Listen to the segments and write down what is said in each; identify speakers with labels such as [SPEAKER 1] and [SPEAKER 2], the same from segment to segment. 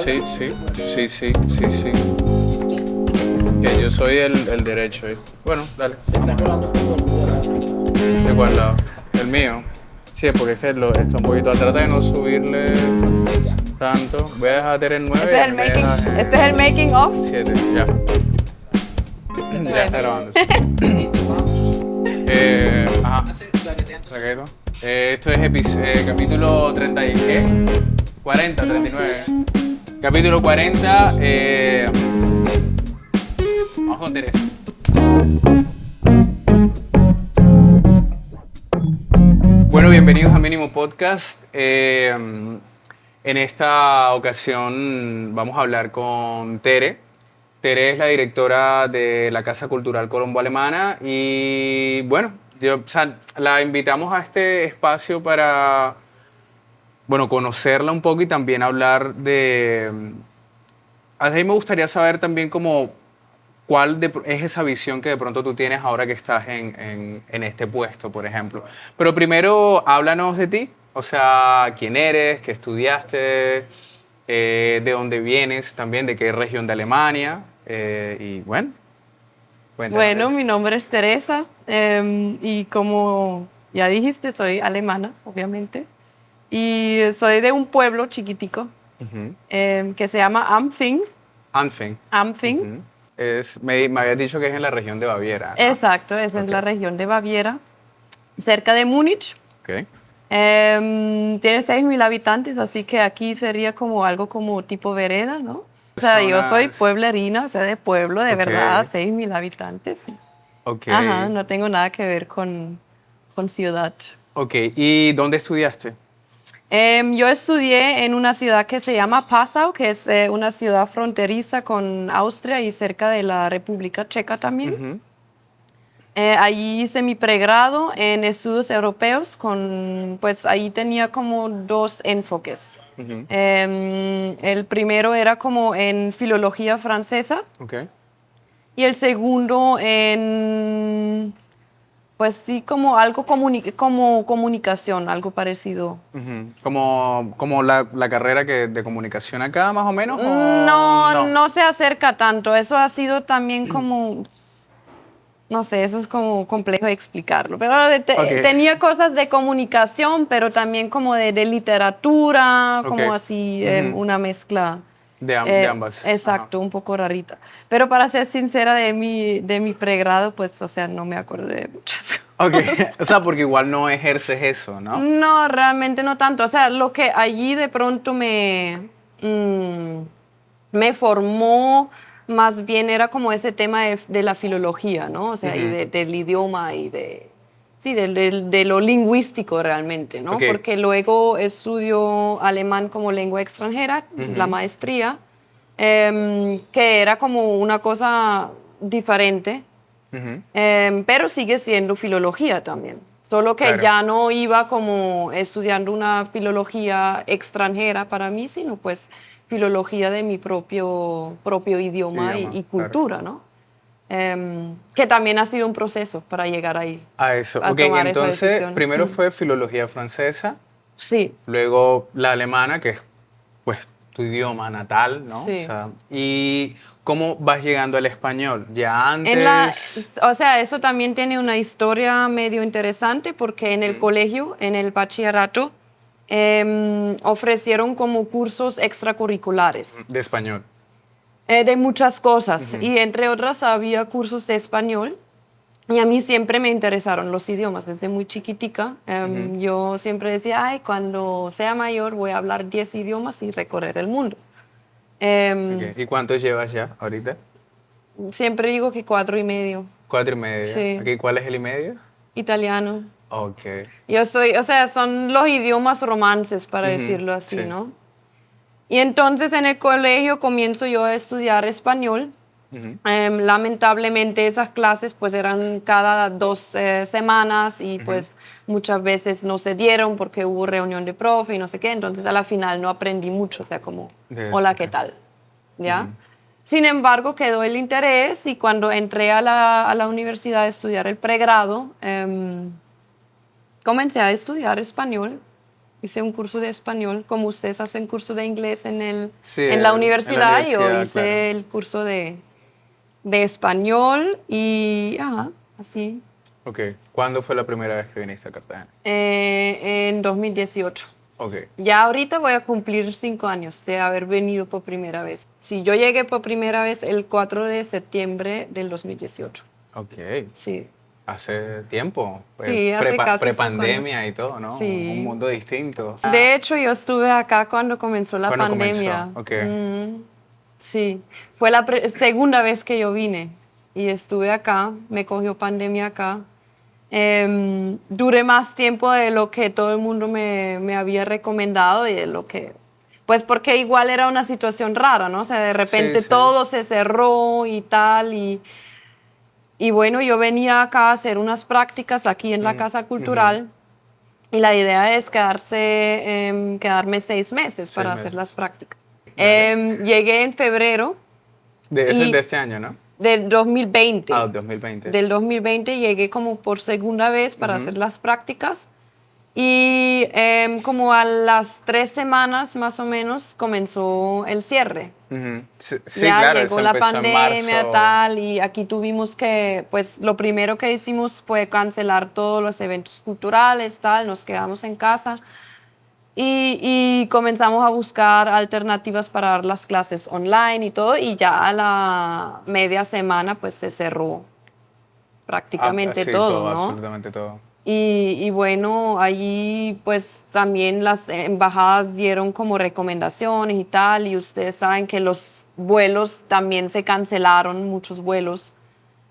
[SPEAKER 1] Sí, sí, sí, sí, sí, sí. Que yo soy el derecho. Bueno, dale.
[SPEAKER 2] Se está colando un poco el video.
[SPEAKER 1] ¿De cuál lado? El mío. Sí, porque es que está un poquito. Trata de no subirle
[SPEAKER 2] Ya.
[SPEAKER 1] tanto. Voy a dejar tener 9
[SPEAKER 3] Este
[SPEAKER 1] y
[SPEAKER 3] es
[SPEAKER 1] a
[SPEAKER 3] el
[SPEAKER 1] mí me
[SPEAKER 3] making,
[SPEAKER 1] dejas en
[SPEAKER 3] este es el making of.
[SPEAKER 1] 7. Ya. Ya está grabando.
[SPEAKER 2] Listo, vamos.
[SPEAKER 1] Ajá.
[SPEAKER 2] Hace claqueteando.
[SPEAKER 1] Tranquilo. Esto es capítulo 30 y ¿qué? 40, 39. Capítulo 40. Vamos con Teresa. Bueno, bienvenidos a Mínimo Podcast. En esta ocasión vamos a hablar con Tere. Tere es la directora de la Casa Cultural Colombo Alemana y bueno, la invitamos a este espacio para, bueno, conocerla un poco y también hablar de... A mí me gustaría saber también como es esa visión que de pronto tú tienes ahora que estás en este puesto, por ejemplo. Pero primero, háblanos de ti, o sea, quién eres, qué estudiaste, de dónde vienes también, de qué región de Alemania, y bueno, cuéntanos
[SPEAKER 3] Bueno,
[SPEAKER 1] eso.
[SPEAKER 3] mi nombre es Teresa y como ya dijiste, soy alemana, obviamente. Y soy de un pueblo chiquitico
[SPEAKER 1] Ujú.
[SPEAKER 3] que se llama Ampfing.
[SPEAKER 1] Anfang.
[SPEAKER 3] Ampfing,
[SPEAKER 1] Ujú. Me habías dicho que es en la región de Baviera, ¿no?
[SPEAKER 3] exacto, es en
[SPEAKER 1] Ok.
[SPEAKER 3] la región de Baviera, cerca de Múnich.
[SPEAKER 1] Ok.
[SPEAKER 3] Tiene 6.000 habitantes, así que aquí sería como algo como tipo vereda, ¿no? O sea, yo soy
[SPEAKER 1] Personas.
[SPEAKER 3] pueblerina, o sea, de pueblo, de
[SPEAKER 1] Ok.
[SPEAKER 3] verdad, 6.000 habitantes.
[SPEAKER 1] Ok.
[SPEAKER 3] Ajá, no tengo nada que ver con ciudad.
[SPEAKER 1] Ok. ¿Y dónde estudiaste?
[SPEAKER 3] Yo estudié en una ciudad que se llama Passau, que es una ciudad fronteriza con Austria y cerca de la República Checa también.
[SPEAKER 1] Ujú.
[SPEAKER 3] Allí hice mi pregrado en estudios europeos, pues ahí tenía como dos enfoques.
[SPEAKER 1] Ujú.
[SPEAKER 3] El primero era como en filología francesa
[SPEAKER 1] Ok.
[SPEAKER 3] y el segundo en, pues sí, como algo como comunicación, algo parecido.
[SPEAKER 1] Ujú. Como la carrera de comunicación acá, más o menos, o
[SPEAKER 3] No,
[SPEAKER 1] no.
[SPEAKER 3] no se acerca tanto. Eso ha sido también como, no sé, eso es como complejo de explicarlo. Pero
[SPEAKER 1] Ok.
[SPEAKER 3] tenía cosas de comunicación, pero también como de literatura,
[SPEAKER 1] Ok.
[SPEAKER 3] como así,
[SPEAKER 1] Ujú.
[SPEAKER 3] una mezcla.
[SPEAKER 1] De ambas. Ajá.
[SPEAKER 3] Exacto, un poco rarita. Pero para ser sincera de mi pregrado, pues, o sea, no me acuerdo de muchas
[SPEAKER 1] Ok.
[SPEAKER 3] cosas.
[SPEAKER 1] O sea, porque igual no ejerces eso, ¿no?
[SPEAKER 3] No, realmente no tanto. O sea, lo que allí de pronto me formó más bien era como ese tema de la filología, ¿no? O sea, y
[SPEAKER 1] Ujú.
[SPEAKER 3] del idioma y sí, de lo lingüístico realmente, ¿no?
[SPEAKER 1] Ok.
[SPEAKER 3] Porque luego estudio alemán como lengua extranjera, la
[SPEAKER 1] Ujú.
[SPEAKER 3] maestría, que era como una cosa diferente,
[SPEAKER 1] Ujú.
[SPEAKER 3] pero sigue siendo filología también. Solo que
[SPEAKER 1] Claro.
[SPEAKER 3] ya no iba como estudiando una filología extranjera para mí, sino pues filología de mi propio idioma y,
[SPEAKER 1] Idioma,
[SPEAKER 3] y
[SPEAKER 1] claro.
[SPEAKER 3] cultura, ¿no? Que también ha sido un proceso para llegar ahí,
[SPEAKER 1] A eso.
[SPEAKER 3] a
[SPEAKER 1] Ok,
[SPEAKER 3] tomar esa
[SPEAKER 1] entonces,
[SPEAKER 3] decisión.
[SPEAKER 1] primero fue filología francesa,
[SPEAKER 3] Sí,
[SPEAKER 1] luego la alemana, que es pues tu idioma natal, ¿no? O
[SPEAKER 3] sí.
[SPEAKER 1] sea, ¿y cómo vas llegando al español? ¿Ya
[SPEAKER 3] En la,
[SPEAKER 1] antes?
[SPEAKER 3] o sea, eso también tiene una historia medio interesante porque en el
[SPEAKER 1] Mm.
[SPEAKER 3] colegio, en el bachillerato, ofrecieron como cursos extracurriculares
[SPEAKER 1] De español.
[SPEAKER 3] de muchas cosas
[SPEAKER 1] Ujú.
[SPEAKER 3] y entre otras había cursos de español y a mí siempre me interesaron los idiomas desde muy chiquitica.
[SPEAKER 1] Ujú.
[SPEAKER 3] Yo siempre decía, ay, cuando sea mayor voy a hablar 10 idiomas y recorrer el mundo. Em,
[SPEAKER 1] Ok. ¿Y cuántos llevas ya ahorita?
[SPEAKER 3] Siempre digo que 4 y medio.
[SPEAKER 1] 4 y medio.
[SPEAKER 3] Sí,
[SPEAKER 1] Ok, ¿cuál es el y medio?
[SPEAKER 3] italiano.
[SPEAKER 1] Ok.
[SPEAKER 3] Yo estoy, o sea, son los idiomas romances, para
[SPEAKER 1] Ujú.
[SPEAKER 3] decirlo así,
[SPEAKER 1] Sí.
[SPEAKER 3] ¿no? Y entonces en el colegio comienzo yo a estudiar español.
[SPEAKER 1] Ujú.
[SPEAKER 3] Lamentablemente esas clases pues eran cada 2 semanas y
[SPEAKER 1] Ujú.
[SPEAKER 3] pues muchas veces no se dieron porque hubo reunión de profe y no sé qué, entonces a la final no aprendí mucho, o sea, como,
[SPEAKER 1] De eso,
[SPEAKER 3] hola,
[SPEAKER 1] ok.
[SPEAKER 3] ¿qué tal? ¿Ya?
[SPEAKER 1] Ujú.
[SPEAKER 3] Sin embargo, quedó el interés y cuando entré a la universidad a estudiar el pregrado, comencé a estudiar español Hice un curso de español, como ustedes hacen curso de inglés
[SPEAKER 1] Sí,
[SPEAKER 3] en la universidad, yo
[SPEAKER 1] universidad,
[SPEAKER 3] hice
[SPEAKER 1] claro.
[SPEAKER 3] el curso de español y, ajá, así,
[SPEAKER 1] Ok. ¿Cuándo fue la primera vez que viniste a Cartagena?
[SPEAKER 3] en 2018.
[SPEAKER 1] Ok.
[SPEAKER 3] Ya ahorita voy a cumplir 5 años de haber venido por primera vez. Sí, yo llegué por primera vez el 4 de septiembre del 2018.
[SPEAKER 1] Ok.
[SPEAKER 3] Sí,
[SPEAKER 1] Hace tiempo.
[SPEAKER 3] sí, hace casi 5 años.
[SPEAKER 1] Prepandemia y todo, ¿no? Un
[SPEAKER 3] Sí.
[SPEAKER 1] mundo distinto.
[SPEAKER 3] De hecho, yo estuve acá cuando comenzó la
[SPEAKER 1] ¿Cuándo comenzó?
[SPEAKER 3] pandemia.
[SPEAKER 1] Ok.
[SPEAKER 3] Sí, fue la segunda vez que yo vine y estuve acá, me cogió pandemia acá. Duré más tiempo de lo que todo el mundo me había recomendado y de lo que, pues porque igual era una situación rara, ¿no? O sea, de repente
[SPEAKER 1] Sí, sí.
[SPEAKER 3] todo se cerró y tal y bueno, yo venía acá a hacer unas prácticas aquí en la Casa Cultural. Y la idea es quedarme 6 meses para hacer
[SPEAKER 1] meses.
[SPEAKER 3] las prácticas.
[SPEAKER 1] Dale.
[SPEAKER 3] Llegué en febrero
[SPEAKER 1] Ese es de
[SPEAKER 3] y
[SPEAKER 1] este año, ¿no?
[SPEAKER 3] del 2020.
[SPEAKER 1] Ah, 2020.
[SPEAKER 3] Del 2020 llegué como por segunda vez para hacer las prácticas. Y como a las 3 semanas más o menos comenzó el cierre.
[SPEAKER 1] Ujú. Sí, sí,
[SPEAKER 3] Ya
[SPEAKER 1] claro,
[SPEAKER 3] llegó
[SPEAKER 1] eso
[SPEAKER 3] la
[SPEAKER 1] empezó en
[SPEAKER 3] pandemia
[SPEAKER 1] marzo.
[SPEAKER 3] tal y aquí tuvimos que, pues lo primero que hicimos fue cancelar todos los eventos culturales tal, nos quedamos en casa y comenzamos a buscar alternativas para dar las clases online y todo y ya a la media semana pues se cerró prácticamente
[SPEAKER 1] Sí,
[SPEAKER 3] todo,
[SPEAKER 1] todo,
[SPEAKER 3] ¿no?
[SPEAKER 1] absolutamente todo.
[SPEAKER 3] Y bueno, allí pues también las embajadas dieron como recomendaciones y tal, y ustedes saben que los vuelos también se cancelaron, muchos vuelos.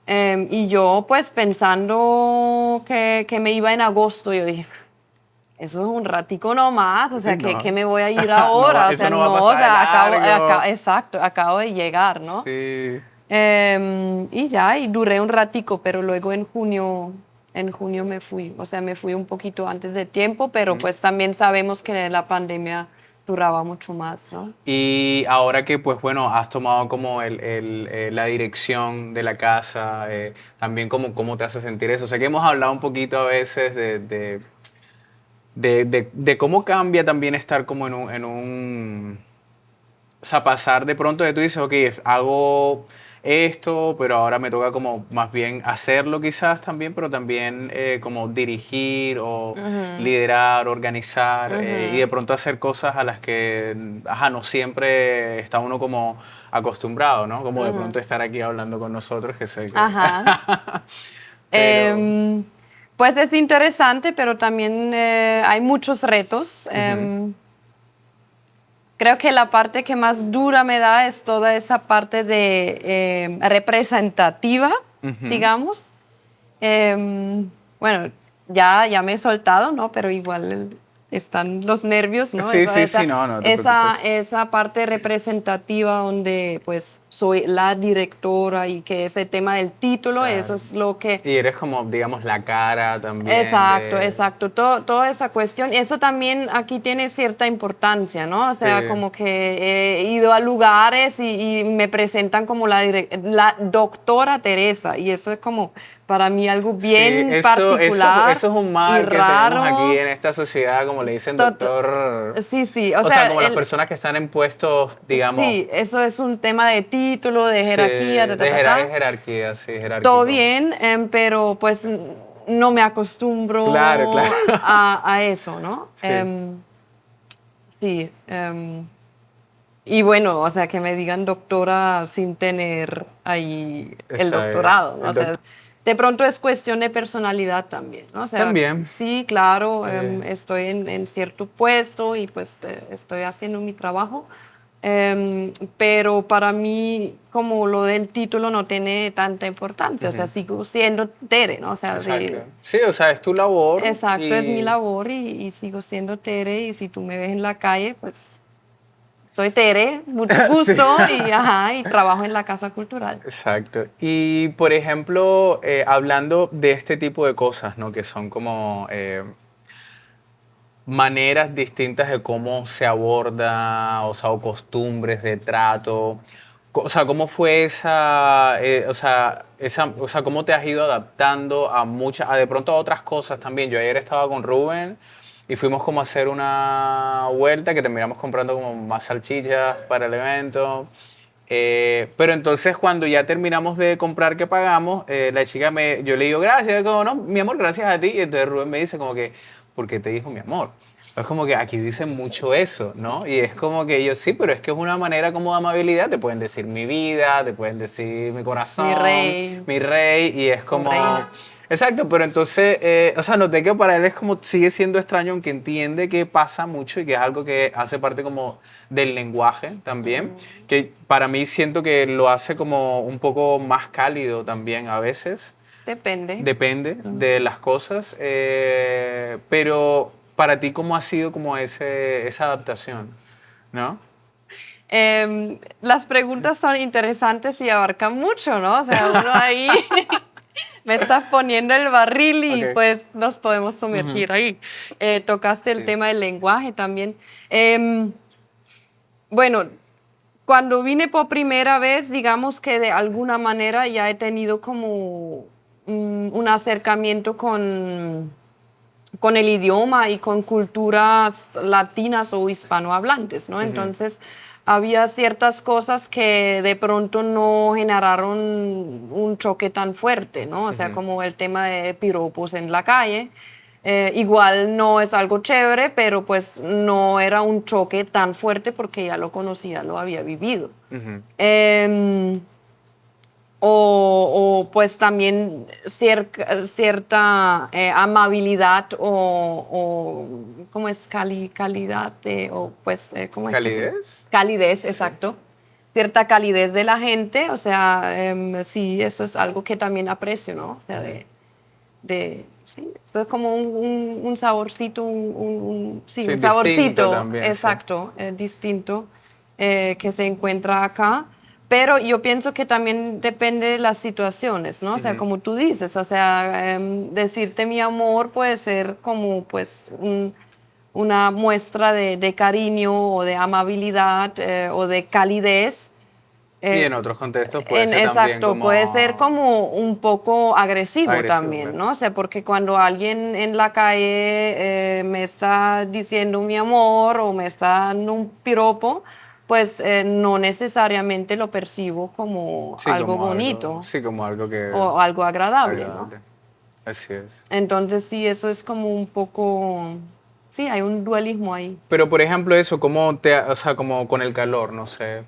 [SPEAKER 3] Y yo pues pensando que me iba en agosto, yo dije, eso es un ratico nomás, o
[SPEAKER 1] Sí,
[SPEAKER 3] sea, que
[SPEAKER 1] no.
[SPEAKER 3] me voy a ir
[SPEAKER 1] No
[SPEAKER 3] ahora, o
[SPEAKER 1] eso
[SPEAKER 3] sea,
[SPEAKER 1] no va a
[SPEAKER 3] no, o
[SPEAKER 1] pasar de
[SPEAKER 3] sea,
[SPEAKER 1] largo.
[SPEAKER 3] exacto, acabo de llegar, ¿no?
[SPEAKER 1] Sí.
[SPEAKER 3] Y ya, y duré un ratico, pero luego en junio me fui. O sea, me fui un poquito antes de tiempo, pero pues también sabemos que la pandemia duraba mucho más, ¿no?
[SPEAKER 1] Y ahora que, pues bueno, has tomado como la dirección de la casa, también cómo te hace sentir eso. Sé que hemos hablado un poquito a veces de cómo cambia también estar como o sea, pasar de pronto de tú dices, ok, hago esto, pero ahora me toca como más bien hacerlo quizás también, pero también como dirigir o liderar, organizar y de pronto hacer cosas a las que, ajá, no siempre está uno como acostumbrado, ¿no? Como de pronto estar aquí hablando con nosotros, que sé que...
[SPEAKER 3] Ajá.
[SPEAKER 1] Pero...
[SPEAKER 3] Em, pues es interesante, pero también hay muchos retos. Creo que la parte que más dura me da es toda esa parte de representativa,
[SPEAKER 1] Ujú.
[SPEAKER 3] digamos. Bueno, ya me he soltado, ¿no? Pero igual están los nervios, ¿no?
[SPEAKER 1] Sí, sí, sí, no, no te preocupes.
[SPEAKER 3] Esa parte representativa donde pues soy la directora y que ese tema del título, eso
[SPEAKER 1] Claro.
[SPEAKER 3] es lo que...
[SPEAKER 1] Y eres como, digamos, la cara también
[SPEAKER 3] Exacto,
[SPEAKER 1] de...
[SPEAKER 3] exacto. Toda esa cuestión, eso también aquí tiene cierta importancia, ¿no? O sea,
[SPEAKER 1] Sí.
[SPEAKER 3] como que he ido a lugares y me presentan como la doctora Teresa, y eso es como para mí algo
[SPEAKER 1] Sí,
[SPEAKER 3] bien
[SPEAKER 1] eso
[SPEAKER 3] particular
[SPEAKER 1] es un
[SPEAKER 3] y
[SPEAKER 1] mal que tenemos aquí
[SPEAKER 3] raro.
[SPEAKER 1] en esta sociedad, como le dicen
[SPEAKER 3] Tot-
[SPEAKER 1] doctor.
[SPEAKER 3] sí, sí, o
[SPEAKER 1] O sea,
[SPEAKER 3] sea,
[SPEAKER 1] como las personas que están en puestos, digamos,
[SPEAKER 3] sí, eso es un tema de título, de
[SPEAKER 1] sí,
[SPEAKER 3] jerarquía,
[SPEAKER 1] es jerarquía, sí,
[SPEAKER 3] todo
[SPEAKER 1] jerárquico.
[SPEAKER 3] bien, pero pues no me
[SPEAKER 1] Claro,
[SPEAKER 3] acostumbro
[SPEAKER 1] claro.
[SPEAKER 3] a eso, ¿no?
[SPEAKER 1] Sí,
[SPEAKER 3] Sí. Y bueno, o sea, que me digan doctora sin tener ahí el
[SPEAKER 1] esa es.
[SPEAKER 3] doctorado, ¿no? O sea, de pronto es cuestión de personalidad también, ¿no? O sea,
[SPEAKER 1] También.
[SPEAKER 3] sí, claro,
[SPEAKER 1] eh,
[SPEAKER 3] estoy en cierto puesto y pues estoy haciendo mi trabajo. Pero para mí, como lo del título no tiene tanta importancia, o sea, sigo siendo Tere, ¿no? O sea,
[SPEAKER 1] exacto. Sí, o sea, es tu labor
[SPEAKER 3] exacto, es mi
[SPEAKER 1] y
[SPEAKER 3] labor y sigo siendo Tere y si tú me ves en la calle, pues soy Tere, mucho
[SPEAKER 1] sí.
[SPEAKER 3] gusto y, ajá, y trabajo en la Casa Cultural.
[SPEAKER 1] Exacto. Y por ejemplo, hablando de este tipo de cosas, ¿no? Que son como maneras distintas de cómo se aborda, o sea, o costumbres de trato. O sea, ¿cómo fue o sea, cómo te has ido adaptando a de pronto a otras cosas también? Yo ayer estaba con Rubén y fuimos como a hacer una vuelta que terminamos comprando como más salchichas para el evento. Pero entonces cuando ya terminamos de comprar que pagamos, la chica yo le digo gracias, como no, mi amor, gracias a ti. Y entonces Rubén me dice como que, ¿por qué te dijo mi amor? Es como que aquí dicen mucho eso, ¿no? Y es como que yo sí, pero es que es una manera como de amabilidad. Te pueden decir mi vida, te pueden decir mi corazón, mi rey, y es como...
[SPEAKER 3] reina.
[SPEAKER 1] Exacto, pero entonces, o sea, noté que para él es como, sigue siendo extraño, aunque entiende que pasa mucho y que es algo que hace parte como del lenguaje también, que para mí siento que lo hace como un poco más cálido también a veces,
[SPEAKER 3] Depende.
[SPEAKER 1] depende de las cosas, pero para ti, ¿cómo ha sido como esa adaptación? ¿No?
[SPEAKER 3] Las preguntas son interesantes y abarcan mucho, ¿no? O sea, uno ahí me estás poniendo el barril y
[SPEAKER 1] Ok.
[SPEAKER 3] pues nos podemos sumergir ahí. Tocaste el
[SPEAKER 1] Sí.
[SPEAKER 3] tema del lenguaje también. Bueno, cuando vine por primera vez, digamos que de alguna manera ya he tenido como un acercamiento con el idioma y con culturas latinas o hispanohablantes, ¿no? Entonces, había ciertas cosas que de pronto no generaron un choque tan fuerte, ¿no? O sea, como el tema de piropos en la calle. Igual no es algo chévere, pero pues no era un choque tan fuerte porque ya lo conocía, lo había vivido.
[SPEAKER 1] Ujú.
[SPEAKER 3] Pues también cierta amabilidad o ¿cómo es? Calidad o pues ¿cómo es que se dice?
[SPEAKER 1] ¿Calidez?
[SPEAKER 3] Calidez, exacto. Cierta calidez de la gente, o sea, sí, eso es algo que también aprecio, ¿no? O sea, sí, eso es como un saborcito, sí,
[SPEAKER 1] Sí,
[SPEAKER 3] un
[SPEAKER 1] distinto
[SPEAKER 3] saborcito,
[SPEAKER 1] también, sí.
[SPEAKER 3] exacto, distinto, que se encuentra acá. Pero yo pienso que también depende de las situaciones, ¿no? O sea, como tú dices, o sea, decirte mi amor puede ser como, pues, una muestra de cariño o de amabilidad o de calidez.
[SPEAKER 1] Y
[SPEAKER 3] eh,
[SPEAKER 1] en otros contextos puede ser también
[SPEAKER 3] Exacto, puede ser
[SPEAKER 1] como
[SPEAKER 3] como un poco agresivo
[SPEAKER 1] agresivo,
[SPEAKER 3] también,
[SPEAKER 1] claro.
[SPEAKER 3] ¿no? O sea, porque cuando alguien en la calle me está diciendo mi amor o me está dando un piropo, pues no necesariamente lo percibo como algo bonito
[SPEAKER 1] Sí, como algo que
[SPEAKER 3] o algo agradable, ¿no?
[SPEAKER 1] agradable. Así es.
[SPEAKER 3] Entonces sí, eso es como un poco, sí, hay un dualismo ahí.
[SPEAKER 1] Pero por ejemplo eso, o sea, como con el calor, no sé.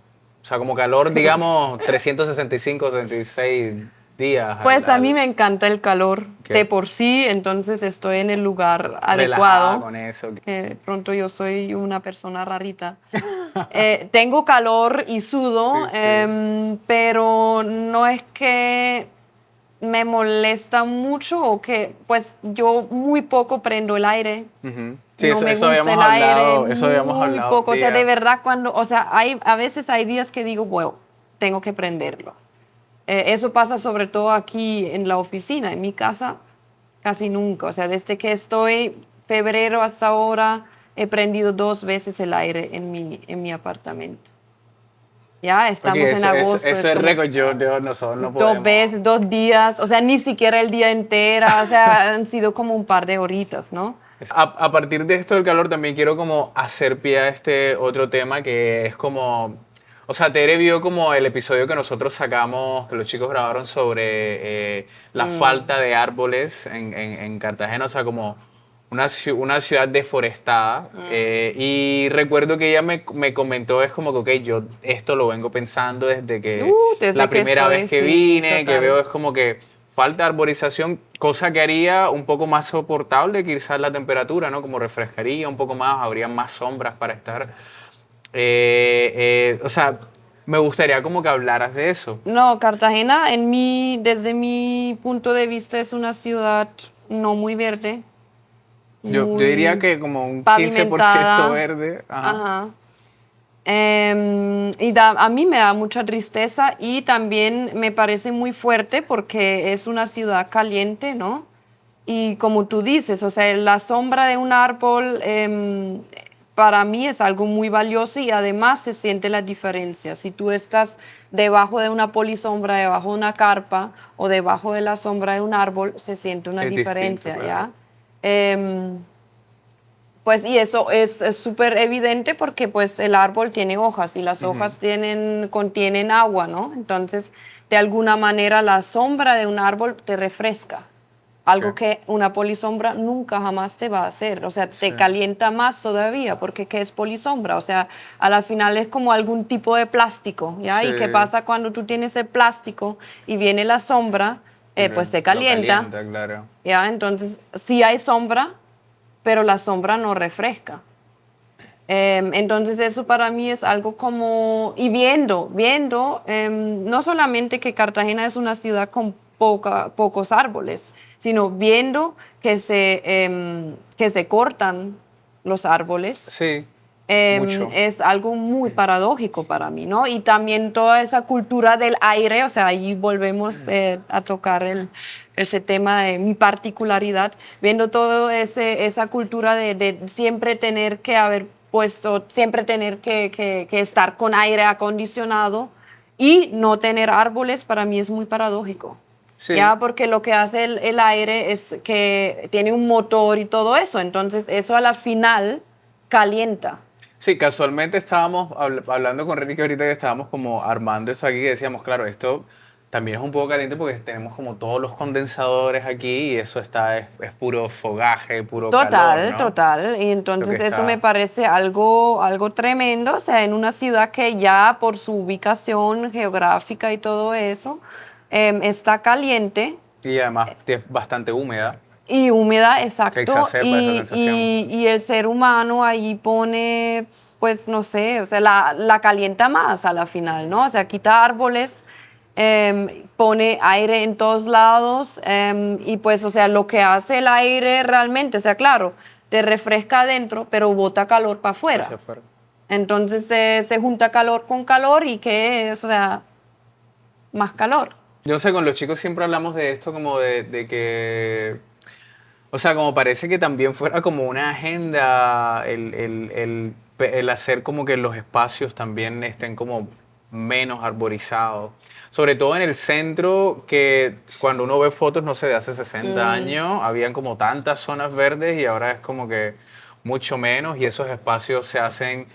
[SPEAKER 1] O sea, como calor, digamos, 365, 66 días
[SPEAKER 3] Pues a mí me encanta el calor de
[SPEAKER 1] ¿qué?
[SPEAKER 3] por sí, entonces estoy en el lugar
[SPEAKER 1] Relajada
[SPEAKER 3] adecuado.
[SPEAKER 1] con eso.
[SPEAKER 3] Que pronto yo soy una persona rarita. Tengo calor y sudo,
[SPEAKER 1] Sí, sí.
[SPEAKER 3] pero no es que me molesta mucho o que pues yo muy poco prendo el aire.
[SPEAKER 1] Ujú. Sí,
[SPEAKER 3] No me
[SPEAKER 1] eso
[SPEAKER 3] gusta el aire,
[SPEAKER 1] eso habíamos
[SPEAKER 3] muy
[SPEAKER 1] hablado un
[SPEAKER 3] poco. O sea, de
[SPEAKER 1] día.
[SPEAKER 3] verdad cuando, o sea, a veces hay días que digo, bueno, tengo que prenderlo. Eso pasa sobre todo aquí en la oficina, en mi casa casi nunca. O sea, desde que estoy febrero hasta ahora he prendido 2 veces el aire en mi apartamento. Ya
[SPEAKER 1] Oye,
[SPEAKER 3] estamos en agosto,
[SPEAKER 1] eso
[SPEAKER 3] es
[SPEAKER 1] es
[SPEAKER 3] como
[SPEAKER 1] récord, nosotros no
[SPEAKER 3] 2 veces,
[SPEAKER 1] podemos.
[SPEAKER 3] 2 días, o sea, ni siquiera el día entera, o sea, han sido como un par de horitas, ¿no?
[SPEAKER 1] A partir de esto del calor también quiero como hacer pie a este otro tema que es como, o sea, Tere vio como el episodio que nosotros sacamos, que los chicos grabaron sobre la falta de árboles en Cartagena, o sea, como una ciudad deforestada. Y recuerdo que ella me comentó, es como que, ok, yo esto lo vengo pensando desde que
[SPEAKER 3] Desde
[SPEAKER 1] la
[SPEAKER 3] que
[SPEAKER 1] primera
[SPEAKER 3] estoy,
[SPEAKER 1] vez que
[SPEAKER 3] sí,
[SPEAKER 1] vine, que
[SPEAKER 3] total.
[SPEAKER 1] veo es como que falta arborización, cosa que haría un poco más soportable quizás la temperatura, ¿no? Como refrescaría un poco más, habría más sombras para estar. O sea, me gustaría como que hablaras de eso.
[SPEAKER 3] No, Cartagena, desde mi punto de vista, es una ciudad no muy verde,
[SPEAKER 1] Yo diría
[SPEAKER 3] muy
[SPEAKER 1] que como un 15%
[SPEAKER 3] pavimentada.
[SPEAKER 1] verde. Ajá.
[SPEAKER 3] Ajá. A mí me da mucha tristeza y también me parece muy fuerte porque es una ciudad caliente, ¿no? Y como tú dices, o sea, la sombra de un árbol para mí es algo muy valioso y además se siente la diferencia. Si tú estás debajo de una polisombra, debajo de una carpa o debajo de la sombra de un árbol, se siente una
[SPEAKER 1] Es distinto,
[SPEAKER 3] diferencia,
[SPEAKER 1] claro.
[SPEAKER 3] ¿ya? Em, pues y eso es súper evidente porque pues el árbol tiene hojas y las hojas contienen agua, ¿no? Entonces, de alguna manera la sombra de un árbol te refresca. Algo
[SPEAKER 1] Ok.
[SPEAKER 3] que una polisombra nunca jamás te va a hacer. O sea,
[SPEAKER 1] Sí.
[SPEAKER 3] te calienta más todavía porque ¿qué es polisombra? O sea, a la final es como algún tipo de plástico, ¿ya? ¿Y qué
[SPEAKER 1] Sí.
[SPEAKER 3] pasa cuando tú tienes el plástico y viene la sombra? Pues te
[SPEAKER 1] Lo
[SPEAKER 3] calienta,
[SPEAKER 1] calienta, claro.
[SPEAKER 3] ¿ya? Entonces, sí hay sombra, pero la sombra no refresca. Entonces eso para mí es algo como, y viendo, no solamente que Cartagena es una ciudad con pocos árboles, sino viendo que se cortan los árboles,
[SPEAKER 1] Sí, mucho.
[SPEAKER 3] es algo muy paradójico para mí, ¿no? Y también toda esa cultura del aire, o sea, ahí volvemos a tocar ese tema de mi particularidad, viendo toda esa cultura de siempre tener que haber puesto, siempre tener que estar con aire acondicionado y no tener árboles, para mí es muy paradójico.
[SPEAKER 1] Sí.
[SPEAKER 3] Ya, porque lo que hace el aire es que tiene un motor y todo eso, entonces eso a la final calienta.
[SPEAKER 1] Sí, casualmente estábamos hablando con Ricky ahorita que estábamos como armando eso aquí y decíamos, claro, esto también es un poco caliente porque tenemos como todos los condensadores aquí y eso es puro fogaje, puro calor,
[SPEAKER 3] Total,
[SPEAKER 1] ¿no?
[SPEAKER 3] total. Y
[SPEAKER 1] Lo que
[SPEAKER 3] entonces eso me
[SPEAKER 1] está...
[SPEAKER 3] parece algo tremendo, o sea, en una ciudad que ya por su ubicación geográfica y todo eso, está caliente
[SPEAKER 1] Y además es bastante húmeda,
[SPEAKER 3] y húmeda,
[SPEAKER 1] que
[SPEAKER 3] exacto,
[SPEAKER 1] exacerpa esa sensación.
[SPEAKER 3] y el ser humano ahí pone, pues no sé, o sea, la calienta más a la final, ¿no? O sea, quita árboles, pone aire en todos lados, y pues, o sea, lo que hace el aire realmente, o sea, claro, te refresca adentro, pero bota calor para afuera.
[SPEAKER 1] Hacia afuera.
[SPEAKER 3] Entonces se junta calor con calor y que es, o sea, más calor.
[SPEAKER 1] Yo no sé, con los chicos siempre hablamos de esto como de que, o sea, como parece que también fuera como una agenda el hacer como que los espacios también estén como menos arborizados. Sobre todo en el centro, que cuando uno ve fotos, no sé, de hace 60 años, habían como tantas zonas verdes y ahora es como que mucho menos y esos espacios se hacen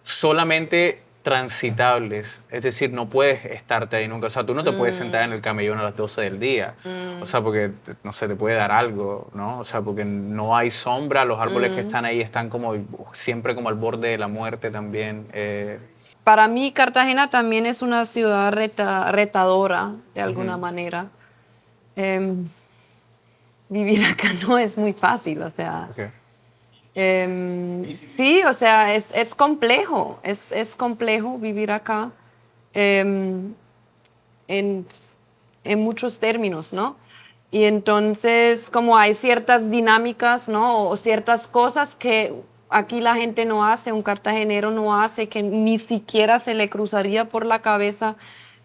[SPEAKER 1] solamente transitables. Es decir, no puedes estarte ahí nunca. O sea, tú no te puedes sentar en el camellón a las 12 del día. O sea, porque, no sé, te puede dar algo, ¿no? O sea, porque no hay sombra, los árboles que están ahí están como siempre como al borde de la muerte también.
[SPEAKER 3] Para mí, Cartagena también es una ciudad retadora, de alguna manera. Em, Vivir acá no es muy fácil, o sea,
[SPEAKER 1] Ok.
[SPEAKER 3] sí, o sea, es complejo, es complejo vivir acá em, en, en muchos términos, ¿no? Y entonces, como hay ciertas dinámicas, ¿no? O ciertas cosas que aquí la gente no hace, un cartagenero no hace, que ni siquiera se le cruzaría por la cabeza.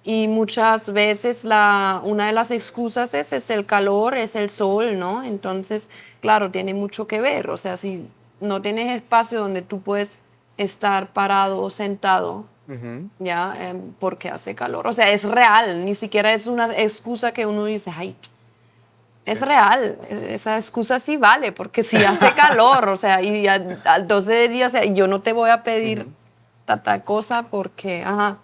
[SPEAKER 3] Y muchas veces una de las excusas es el calor, es el sol, ¿no? Entonces, claro, tiene mucho que ver. O sea, si no tienes espacio donde tú puedes estar parado o sentado,
[SPEAKER 1] Ujú.
[SPEAKER 3] ya, porque hace calor. O sea, es real, ni siquiera es una excusa que uno dice, ay, es real, esa excusa sí vale, porque si hace calor, o sea, y al 12 de día, o sea, yo no te voy a pedir tanta cosa porque, ajá,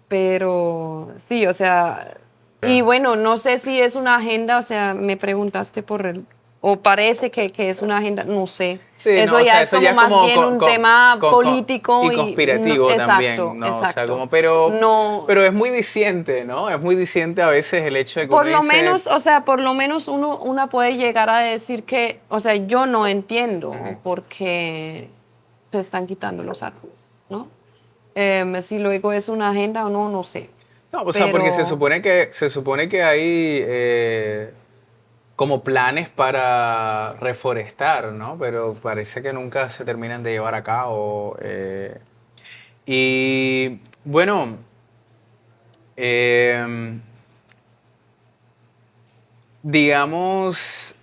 [SPEAKER 3] pero sí, o sea, y bueno, no sé si es una agenda, o sea, me preguntaste o parece que es una agenda, no sé.
[SPEAKER 1] Sí, no,
[SPEAKER 3] Eso
[SPEAKER 1] o
[SPEAKER 3] ya
[SPEAKER 1] sea,
[SPEAKER 3] es
[SPEAKER 1] eso ya
[SPEAKER 3] como
[SPEAKER 1] es
[SPEAKER 3] más
[SPEAKER 1] como
[SPEAKER 3] bien un tema
[SPEAKER 1] y
[SPEAKER 3] político y,
[SPEAKER 1] conspirativo
[SPEAKER 3] exacto,
[SPEAKER 1] también, ¿no? O sea,
[SPEAKER 3] exacto.
[SPEAKER 1] como,
[SPEAKER 3] No,
[SPEAKER 1] pero es muy diciente, ¿no? Es muy diciente a veces el hecho de que uno
[SPEAKER 3] por lo
[SPEAKER 1] dice,
[SPEAKER 3] menos, o sea, por lo menos una puede llegar a decir que, o sea, yo no entiendo por qué se están quitando los árboles, ¿no? Si luego es una agenda o no, no sé.
[SPEAKER 1] no, o sea, porque
[SPEAKER 3] Pero
[SPEAKER 1] se supone que hay como planes para reforestar, ¿no? Pero parece que nunca se terminan de llevar a cabo. Y bueno, em, digamos,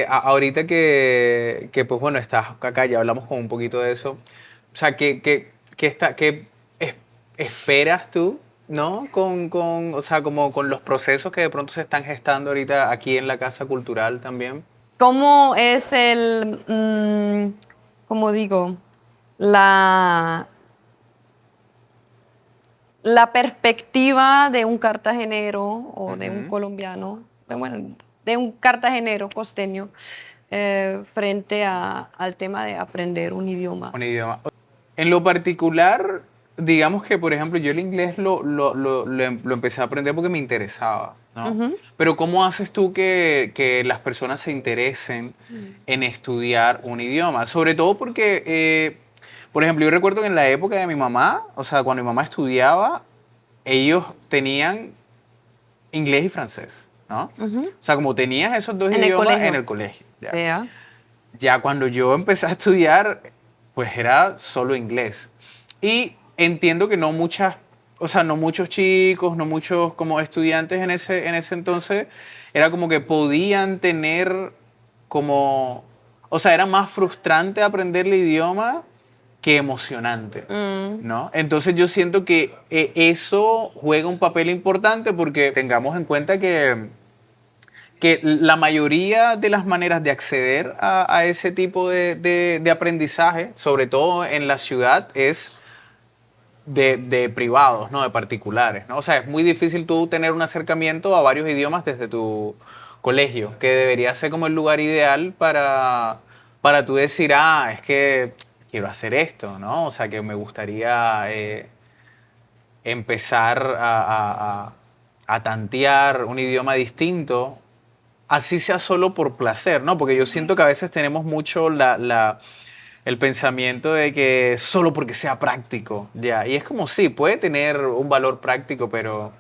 [SPEAKER 1] ahorita pues bueno, estás acá, ya hablamos con un poquito de eso. O sea, ¿qué esperas tú, ¿no? O sea, como con los procesos que de pronto se están gestando ahorita aquí en la Casa Cultural también.
[SPEAKER 3] cómo es ¿cómo digo? La, la perspectiva de un cartagenero o de un colombiano, bueno, de un cartagenero costeño frente al tema de aprender un idioma.
[SPEAKER 1] Un idioma. En lo particular, digamos que, por ejemplo, yo el inglés lo empecé a aprender porque me interesaba, ¿no? Pero ¿cómo haces tú que las personas se interesen en estudiar un idioma? Sobre todo porque, por ejemplo, yo recuerdo que en la época de mi mamá, o sea, cuando mi mamá estudiaba, ellos tenían inglés y francés, ¿no? O sea, como tenías esos dos
[SPEAKER 3] En el
[SPEAKER 1] idiomas
[SPEAKER 3] colegio.
[SPEAKER 1] en el colegio. Ya.
[SPEAKER 3] Vea.
[SPEAKER 1] Ya cuando yo empecé a estudiar, pues era solo inglés. Y entiendo que no muchas, o sea, no muchos chicos, no muchos como estudiantes en ese entonces, era como que podían tener como, o sea, era más frustrante aprender el idioma que emocionante, ¿no? Entonces yo siento que eso juega un papel importante porque tengamos en cuenta que la mayoría de las maneras de acceder a ese tipo de aprendizaje, sobre todo en la ciudad, es de privados, ¿no? De particulares, ¿no? O sea, es muy difícil tú tener un acercamiento a varios idiomas desde tu colegio, que debería ser como el lugar ideal para tú decir, ah, es que quiero hacer esto, ¿no? O sea, que me gustaría empezar a tantear un idioma distinto, así sea solo por placer, ¿no? Porque yo siento que a veces tenemos mucho el pensamiento de que solo porque sea práctico, ya. Y es como sí, puede tener un valor práctico, pero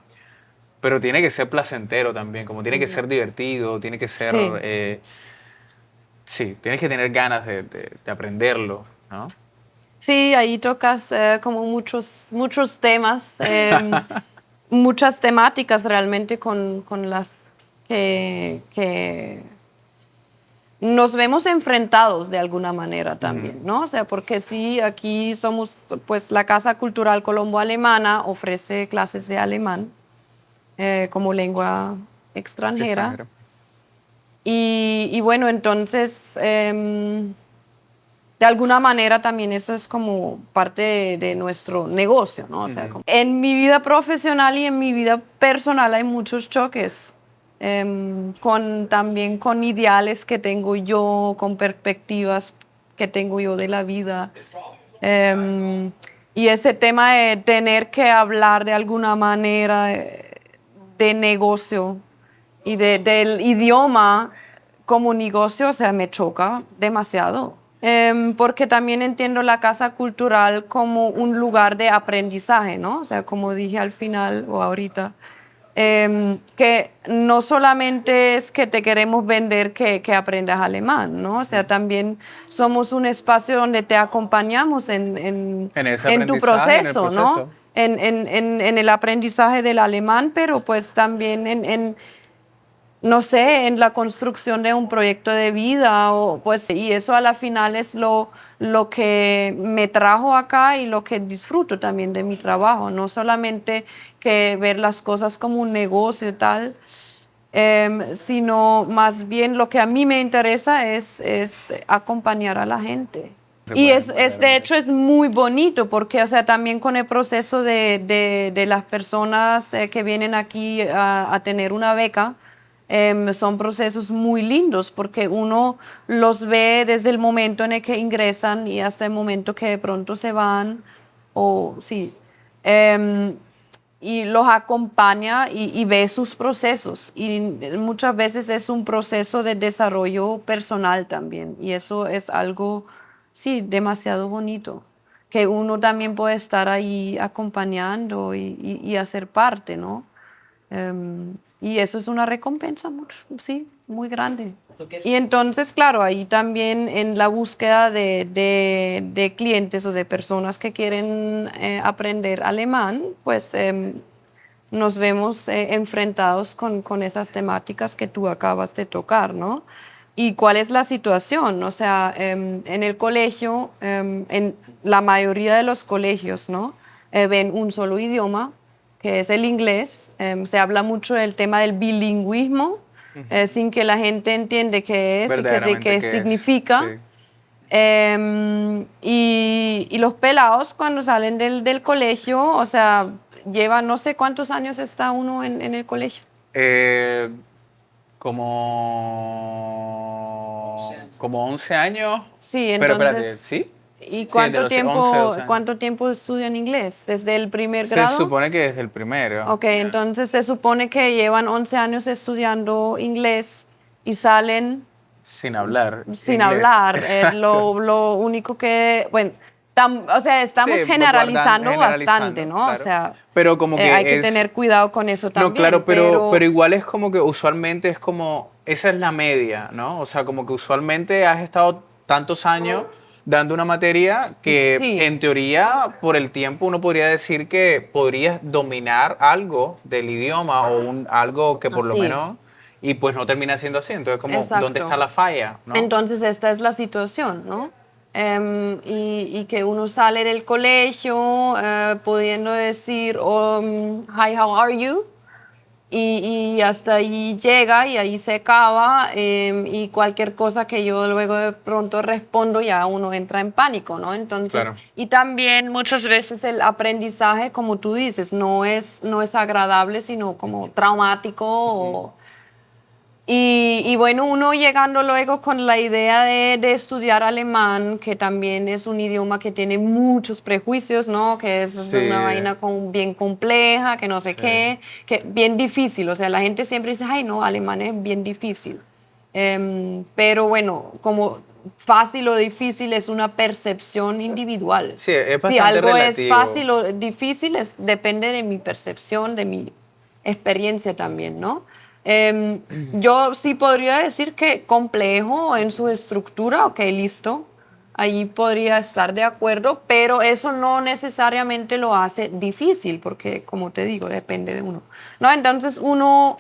[SPEAKER 1] tiene que ser placentero también, como tiene que ser divertido, tiene que ser,
[SPEAKER 3] Sí.
[SPEAKER 1] sí, tienes que tener ganas de aprenderlo, ¿no?
[SPEAKER 3] Sí, ahí tocas como muchos temas, muchas temáticas realmente con las que nos vemos enfrentados de alguna manera también, ¿no? O sea, porque sí, aquí somos, pues la Casa Cultural Colombo-Alemana ofrece clases de alemán como lengua extranjera.
[SPEAKER 1] Extranjero.
[SPEAKER 3] Y bueno, entonces, de alguna manera también eso es como parte de nuestro negocio, ¿no? O sea, en mi vida profesional y en mi vida personal hay muchos choques, también con ideales que tengo yo, con perspectivas que tengo yo de la vida. Y ese tema de tener que hablar de alguna manera de negocio y del idioma como negocio, o sea, me choca demasiado. Porque también entiendo la casa cultural como un lugar de aprendizaje, ¿no? O sea, como dije al final o ahorita, que no solamente es que te queremos vender que aprendas alemán, ¿no? O sea, también somos un espacio donde te acompañamos
[SPEAKER 1] En ese
[SPEAKER 3] en tu
[SPEAKER 1] aprendizaje, en el
[SPEAKER 3] proceso, ¿no?
[SPEAKER 1] proceso.
[SPEAKER 3] En el aprendizaje del alemán, pero pues también no sé, en la construcción de un proyecto de vida, o, pues, y eso a la final es lo que me trajo acá y lo que disfruto también de mi trabajo, no solamente que ver las cosas como un negocio y tal, sino más bien lo que a mí me interesa es acompañar a la gente. Y de hecho es muy bonito porque, o sea, también con el proceso de las personas que vienen aquí a tener una beca, son procesos muy lindos porque uno los ve desde el momento en el que ingresan y hasta el momento que de pronto se van, o sí, y los acompaña y ve sus procesos. Y muchas veces es un proceso de desarrollo personal también. Y eso es algo, sí, demasiado bonito. Que uno también puede estar ahí acompañando y hacer parte, ¿no? Y eso es una recompensa sí, muy grande. Y entonces, claro, ahí también en la búsqueda de clientes o de personas que quieren aprender alemán, pues nos vemos enfrentados con esas temáticas que tú acabas de tocar, ¿no? ¿Y cuál es la situación? O sea, en el colegio, en la mayoría de los colegios, ¿no? Ven un solo idioma, que es el inglés. Se habla mucho del tema del bilingüismo, sin que la gente entiende qué es y
[SPEAKER 1] Verdaderamente
[SPEAKER 3] qué
[SPEAKER 1] qué es,
[SPEAKER 3] significa.
[SPEAKER 1] sí.
[SPEAKER 3] Y los pelados cuando salen del colegio, o sea, llevan no sé cuántos años está uno en el colegio.
[SPEAKER 1] Eh,
[SPEAKER 2] 11 años.
[SPEAKER 1] como 11 años.
[SPEAKER 3] Sí,
[SPEAKER 1] Pero espérate,
[SPEAKER 3] entonces,
[SPEAKER 1] ¿sí?
[SPEAKER 3] ¿y
[SPEAKER 1] Sí, de los 11, 12 años.
[SPEAKER 3] cuánto tiempo estudian inglés? ¿Desde el primer
[SPEAKER 1] Se
[SPEAKER 3] grado?
[SPEAKER 1] supone que desde el primero.
[SPEAKER 3] Ok, entonces se supone que llevan 11 años estudiando inglés y salen
[SPEAKER 1] Sin hablar
[SPEAKER 3] sin
[SPEAKER 1] inglés.
[SPEAKER 3] hablar.
[SPEAKER 1] Exacto.
[SPEAKER 3] Lo único que, bueno, o sea, estamos
[SPEAKER 1] Sí,
[SPEAKER 3] generalizando bastante, ¿no? O
[SPEAKER 1] claro.
[SPEAKER 3] sea,
[SPEAKER 1] Pero como que
[SPEAKER 3] hay que
[SPEAKER 1] es...
[SPEAKER 3] tener cuidado con eso
[SPEAKER 1] No,
[SPEAKER 3] también,
[SPEAKER 1] claro, pero igual es como que usualmente es como... Esa es la media, ¿no? O sea, como que usualmente has estado tantos años dando una materia que
[SPEAKER 3] sí,
[SPEAKER 1] en teoría, por el tiempo, uno podría decir que podrías dominar algo del idioma o algo que por lo
[SPEAKER 3] sí,
[SPEAKER 1] menos... Y pues no termina siendo así. Entonces, como, ¿dónde está
[SPEAKER 3] exacto.
[SPEAKER 1] la falla, no?
[SPEAKER 3] Entonces, esta es la situación, ¿no? Y que uno sale del colegio pudiendo decir, hi, how are you? Y hasta ahí llega y ahí se acaba y cualquier cosa que yo luego de pronto respondo ya uno entra en pánico, ¿no? Entonces,
[SPEAKER 1] Claro.
[SPEAKER 3] y también muchas veces el aprendizaje, como tú dices, no es agradable, sino como traumático y bueno, uno llegando luego con la idea de estudiar alemán, que también es un idioma que tiene muchos prejuicios, ¿no? Que es
[SPEAKER 1] Sí,
[SPEAKER 3] una vaina bien compleja, que no sé
[SPEAKER 1] sí.
[SPEAKER 3] qué, que bien difícil. O sea, la gente siempre dice, ay, no, alemán es bien difícil. Pero bueno, como fácil o difícil es una percepción individual.
[SPEAKER 1] Sí, es
[SPEAKER 3] Si
[SPEAKER 1] bastante
[SPEAKER 3] algo es
[SPEAKER 1] relativo.
[SPEAKER 3] fácil o difícil, depende de mi percepción, de mi experiencia también, ¿no? Yo sí podría decir que complejo en su estructura, ok, listo, ahí podría estar de acuerdo, pero eso no necesariamente lo hace difícil, porque como te digo, depende de uno. ¿No? Entonces uno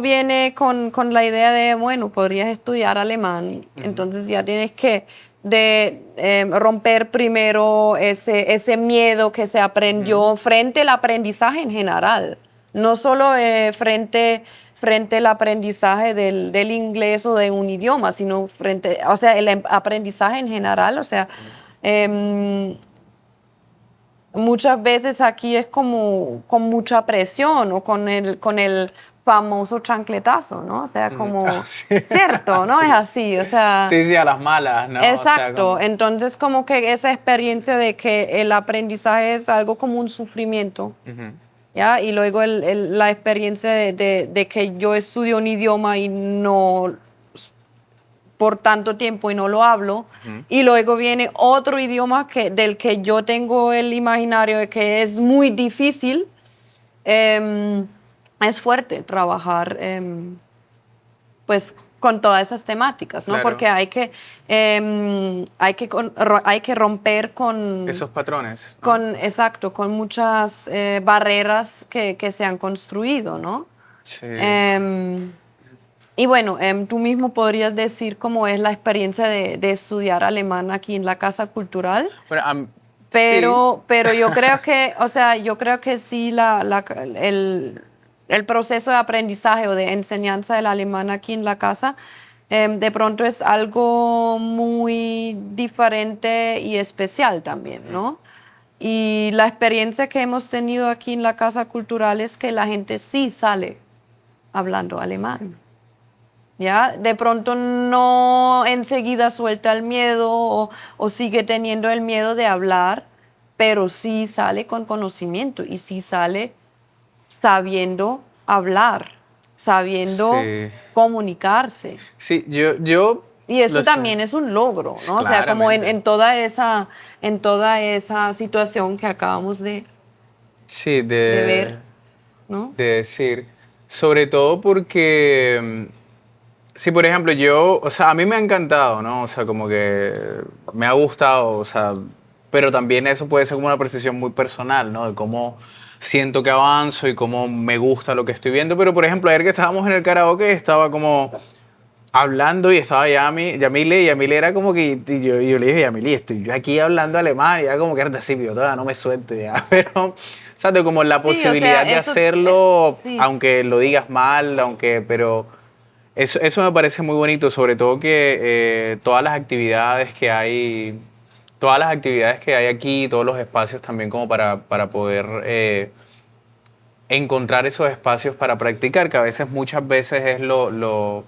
[SPEAKER 3] viene con la idea de, bueno, podrías estudiar alemán, entonces ya tienes que romper primero ese miedo que se aprendió frente al aprendizaje en general, no solo frente al aprendizaje del inglés o de un idioma, sino o sea, el aprendizaje en general, o sea, em, muchas veces aquí es como con mucha presión o con el famoso chancletazo, ¿no? O sea, como,
[SPEAKER 1] Sí.
[SPEAKER 3] cierto, ¿no?
[SPEAKER 1] Sí.
[SPEAKER 3] Es así, o sea,
[SPEAKER 1] Sí, sí, a las malas, ¿no? O sea,
[SPEAKER 3] exacto.
[SPEAKER 1] como...
[SPEAKER 3] Entonces, como que esa experiencia de que el aprendizaje es algo como un sufrimiento,
[SPEAKER 1] Ujú.
[SPEAKER 3] ¿ya? Y luego la experiencia de que yo estudio un idioma y no por tanto tiempo y no lo hablo. Y luego viene otro idioma del que yo tengo el imaginario de que es muy difícil. Es fuerte trabajar pues con todas esas temáticas, ¿no?
[SPEAKER 1] Claro.
[SPEAKER 3] Porque hay que romper
[SPEAKER 1] Esos patrones, ¿no?
[SPEAKER 3] exacto, con muchas barreras que se han construido, ¿no?
[SPEAKER 1] Sí.
[SPEAKER 3] Y bueno, tú mismo podrías decir cómo es la experiencia de estudiar alemán aquí en la Casa Cultural,
[SPEAKER 1] Bueno, sí.
[SPEAKER 3] pero yo creo que, o sea, yo creo que sí el proceso de aprendizaje o de enseñanza del alemán aquí en la casa de pronto es algo muy diferente y especial también, ¿no? Y la experiencia que hemos tenido aquí en la Casa Cultural es que la gente sí sale hablando alemán. ¿Ya? De pronto no enseguida suelta el miedo o sigue teniendo el miedo de hablar, pero sí sale con conocimiento y sí sale sabiendo hablar, sabiendo
[SPEAKER 1] Sí.
[SPEAKER 3] comunicarse.
[SPEAKER 1] Sí, yo
[SPEAKER 3] Y eso
[SPEAKER 1] lo sé.
[SPEAKER 3] también es un logro, ¿no? O sea, como
[SPEAKER 1] Claramente.
[SPEAKER 3] en toda esa situación que acabamos
[SPEAKER 1] Sí,
[SPEAKER 3] de ver, ¿no?
[SPEAKER 1] de decir. Sobre todo porque, sí, por ejemplo, yo, o sea, a mí me ha encantado, ¿no? O sea, como que me ha gustado, o sea, pero también eso puede ser como una percepción muy personal, ¿no? De cómo siento que avanzo y cómo me gusta lo que estoy viendo. Pero, por ejemplo, ayer que estábamos en el karaoke, estaba como, hablando y estaba Yamile, y Yamile era como que, y yo le dije, Yamile, estoy yo aquí hablando alemán, y ya como que era así, yo todavía no me suelto ya, pero, o sea, de como la
[SPEAKER 3] Sí, o sea,
[SPEAKER 1] posibilidad de
[SPEAKER 3] eso,
[SPEAKER 1] hacerlo,
[SPEAKER 3] sí.
[SPEAKER 1] aunque lo digas mal, pero eso me parece muy bonito, sobre todo que todas las actividades que hay aquí, todos los espacios también como para poder encontrar esos espacios para practicar, que a veces, muchas veces es lo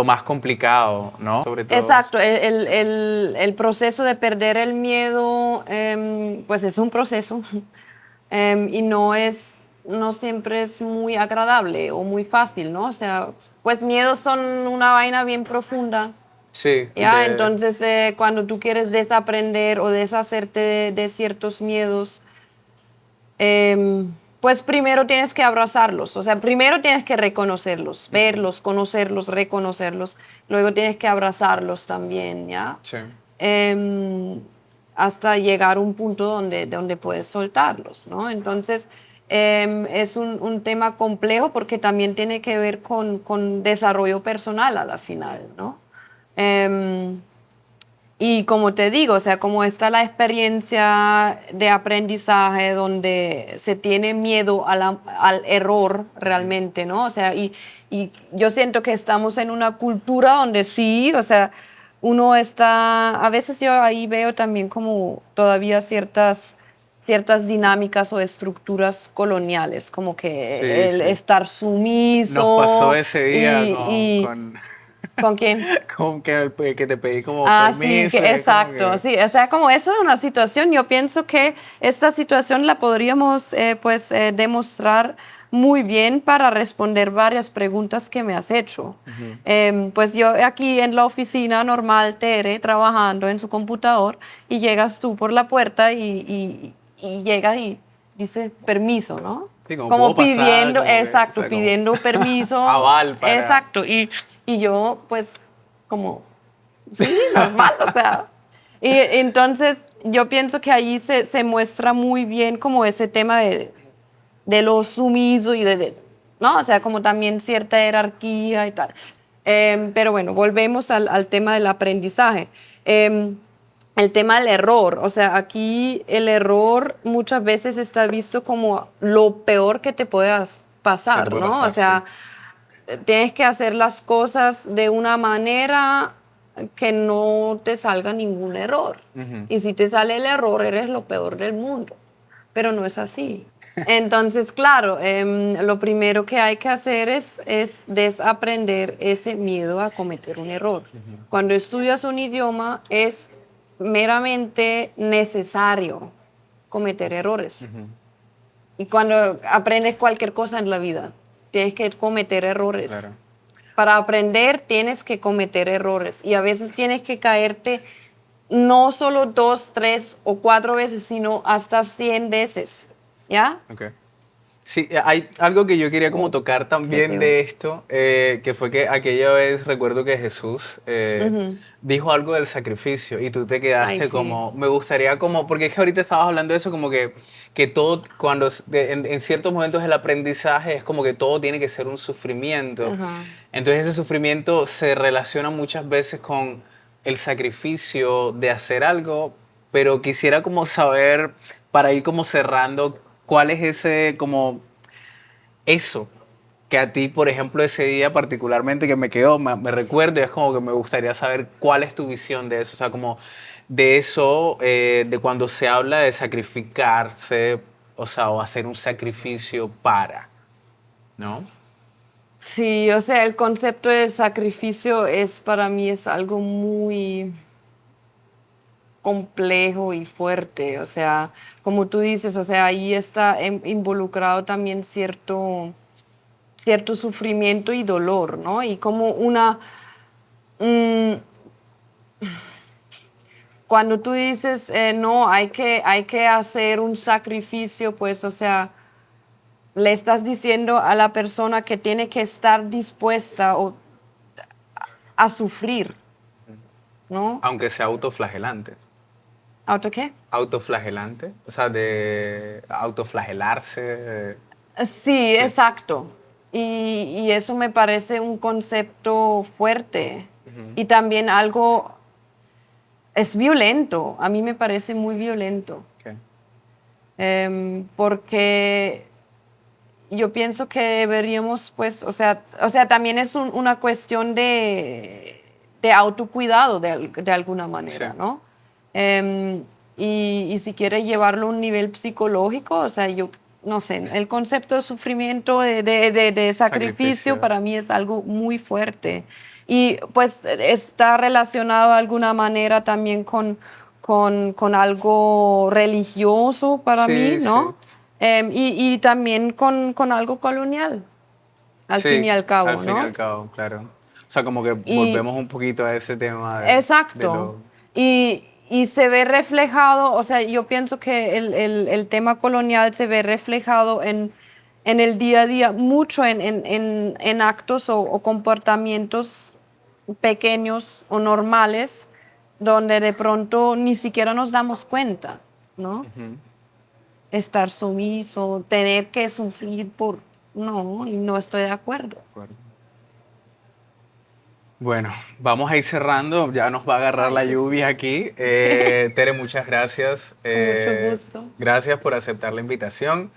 [SPEAKER 1] más complicado, ¿no? Sobre todo.
[SPEAKER 3] Exacto, el proceso de perder el miedo, pues es un proceso y no siempre es muy agradable o muy fácil, ¿no? O sea, pues miedos son una vaina bien profunda,
[SPEAKER 1] Sí,
[SPEAKER 3] ¿ya? Entonces, cuando tú quieres desaprender o deshacerte de ciertos miedos, pues primero tienes que abrazarlos, o sea, primero tienes que reconocerlos, verlos, conocerlos, reconocerlos, luego tienes que abrazarlos también, ¿ya?
[SPEAKER 1] sí,
[SPEAKER 3] Em, hasta llegar a un punto donde puedes soltarlos, ¿no? Entonces, es un tema complejo porque también tiene que ver con desarrollo personal a la final, ¿no? Em, y como te digo, o sea, como está la experiencia de aprendizaje donde se tiene miedo al error realmente, ¿no? O sea, y yo siento que estamos en una cultura donde sí, o sea, uno está, a veces yo ahí veo también como todavía ciertas dinámicas o estructuras coloniales, como
[SPEAKER 1] sí,
[SPEAKER 3] que el
[SPEAKER 1] sí.
[SPEAKER 3] estar
[SPEAKER 1] Nos pasó
[SPEAKER 3] sumiso
[SPEAKER 1] ese día
[SPEAKER 3] y ¿con quién?
[SPEAKER 1] con que te pedí como
[SPEAKER 3] Ah, sí,
[SPEAKER 1] permiso, y es como
[SPEAKER 3] exacto,
[SPEAKER 1] que,
[SPEAKER 3] sí, o sea, como eso es una situación, yo pienso que esta situación la podríamos pues demostrar muy bien para responder varias preguntas que me has hecho. Pues yo aquí en la oficina normal, Tere, trabajando en su computador, y llegas tú por la puerta y llega y dice permiso, ¿no?
[SPEAKER 1] sí, como puedo
[SPEAKER 3] Como
[SPEAKER 1] pasar,
[SPEAKER 3] pidiendo,
[SPEAKER 1] como que, o
[SPEAKER 3] exacto,
[SPEAKER 1] sea, como
[SPEAKER 3] pidiendo permiso,
[SPEAKER 1] aval para,
[SPEAKER 3] exacto, y yo pues como sí, normal, o sea. Y entonces yo pienso que ahí se muestra muy bien como ese tema de lo sumiso y ¿no? O sea, como también cierta jerarquía y tal. Pero bueno, volvemos al tema del aprendizaje. Em, el tema del error, o sea, aquí el error muchas veces está visto como lo peor que te puedas
[SPEAKER 1] ¿qué te
[SPEAKER 3] pasar,
[SPEAKER 1] puede
[SPEAKER 3] ¿no? O
[SPEAKER 1] pasar? Sí.
[SPEAKER 3] sea, tienes que hacer las cosas de una manera que no te salga ningún error.
[SPEAKER 1] Ujú.
[SPEAKER 3] Y si te sale el error, eres lo peor del mundo. Pero no es así. Entonces, claro, lo primero que hay que hacer es desaprender ese miedo a cometer un error. Cuando estudias un idioma es meramente necesario cometer errores. Y cuando aprendes cualquier cosa en la vida, tienes que cometer errores.
[SPEAKER 1] Claro.
[SPEAKER 3] Para aprender tienes que cometer errores y a veces tienes que caerte no solo 2, 3 o 4 veces, sino hasta 100 veces. ¿Ya?
[SPEAKER 1] Ok. Sí, hay algo que yo quería como
[SPEAKER 3] O
[SPEAKER 1] tocar
[SPEAKER 3] qué sé
[SPEAKER 1] también
[SPEAKER 3] yo.
[SPEAKER 1] de esto, que fue que aquella vez recuerdo que Jesús
[SPEAKER 3] Ujú.
[SPEAKER 1] dijo algo del sacrificio y tú te
[SPEAKER 3] Ay,
[SPEAKER 1] quedaste
[SPEAKER 3] sí.
[SPEAKER 1] como, me gustaría como, porque es que ahorita estabas hablando de eso, como que todo, cuando en ciertos momentos del aprendizaje es como que todo tiene que ser un sufrimiento.
[SPEAKER 3] Ajá.
[SPEAKER 1] Entonces ese sufrimiento se relaciona muchas veces con el sacrificio de hacer algo, pero quisiera como saber, para ir como cerrando, cuál es ese, como eso que a ti, por ejemplo, ese día particularmente que me quedó, me recuerdo, y es como que me gustaría saber cuál es tu visión de eso, o sea, como de eso, de cuando se habla de sacrificarse, o sea, o hacer un sacrificio para, ¿no?
[SPEAKER 3] Sí, o sea, el concepto de sacrificio es para mí es algo muy complejo y fuerte. O sea, como tú dices, o sea, ahí está involucrado también cierto sufrimiento y dolor, ¿no? Y como mm, cuando tú dices, no, hay que hacer un sacrificio, pues, o sea, le estás diciendo a la persona que tiene que estar dispuesta a sufrir, ¿no?
[SPEAKER 1] Aunque sea autoflagelante.
[SPEAKER 3] ¿Auto qué?
[SPEAKER 1] Autoflagelante, o sea, de autoflagelarse.
[SPEAKER 3] Sí,
[SPEAKER 1] Sí.
[SPEAKER 3] exacto. y eso me parece un concepto fuerte. Y también algo, es violento, a mí me parece muy violento.
[SPEAKER 1] Okay.
[SPEAKER 3] Porque yo pienso que deberíamos, pues, o sea también es una cuestión de autocuidado de alguna manera,
[SPEAKER 1] Sí.
[SPEAKER 3] ¿no? Y si quiere llevarlo a un nivel psicológico, o sea, yo no sé, el concepto de sufrimiento, de sacrificio, para mí es algo muy fuerte. Y pues está relacionado de alguna manera también con algo religioso para mí,
[SPEAKER 1] Sí,
[SPEAKER 3] ¿no?
[SPEAKER 1] sí.
[SPEAKER 3] Y también con algo colonial, al fin y
[SPEAKER 1] Sí,
[SPEAKER 3] al
[SPEAKER 1] al
[SPEAKER 3] cabo,
[SPEAKER 1] fin y
[SPEAKER 3] ¿no?
[SPEAKER 1] al cabo, claro. O sea, como que
[SPEAKER 3] Y
[SPEAKER 1] volvemos un poquito a ese tema de
[SPEAKER 3] exacto.
[SPEAKER 1] lo...
[SPEAKER 3] Y se ve reflejado, o sea, yo pienso que el tema colonial se ve reflejado en el día a día, mucho en actos o comportamientos pequeños o normales, donde de pronto ni siquiera nos damos cuenta, ¿no?
[SPEAKER 1] Ujú.
[SPEAKER 3] Estar sumiso, tener que sufrir por... No, y no estoy de acuerdo.
[SPEAKER 1] Acuerdo. Bueno, vamos a ir cerrando, ya nos va a agarrar
[SPEAKER 3] Ay,
[SPEAKER 1] la
[SPEAKER 3] Dios
[SPEAKER 1] lluvia
[SPEAKER 3] mío.
[SPEAKER 1] aquí. Tere, muchas gracias.
[SPEAKER 3] Con mucho gusto,
[SPEAKER 1] Gracias por aceptar la invitación.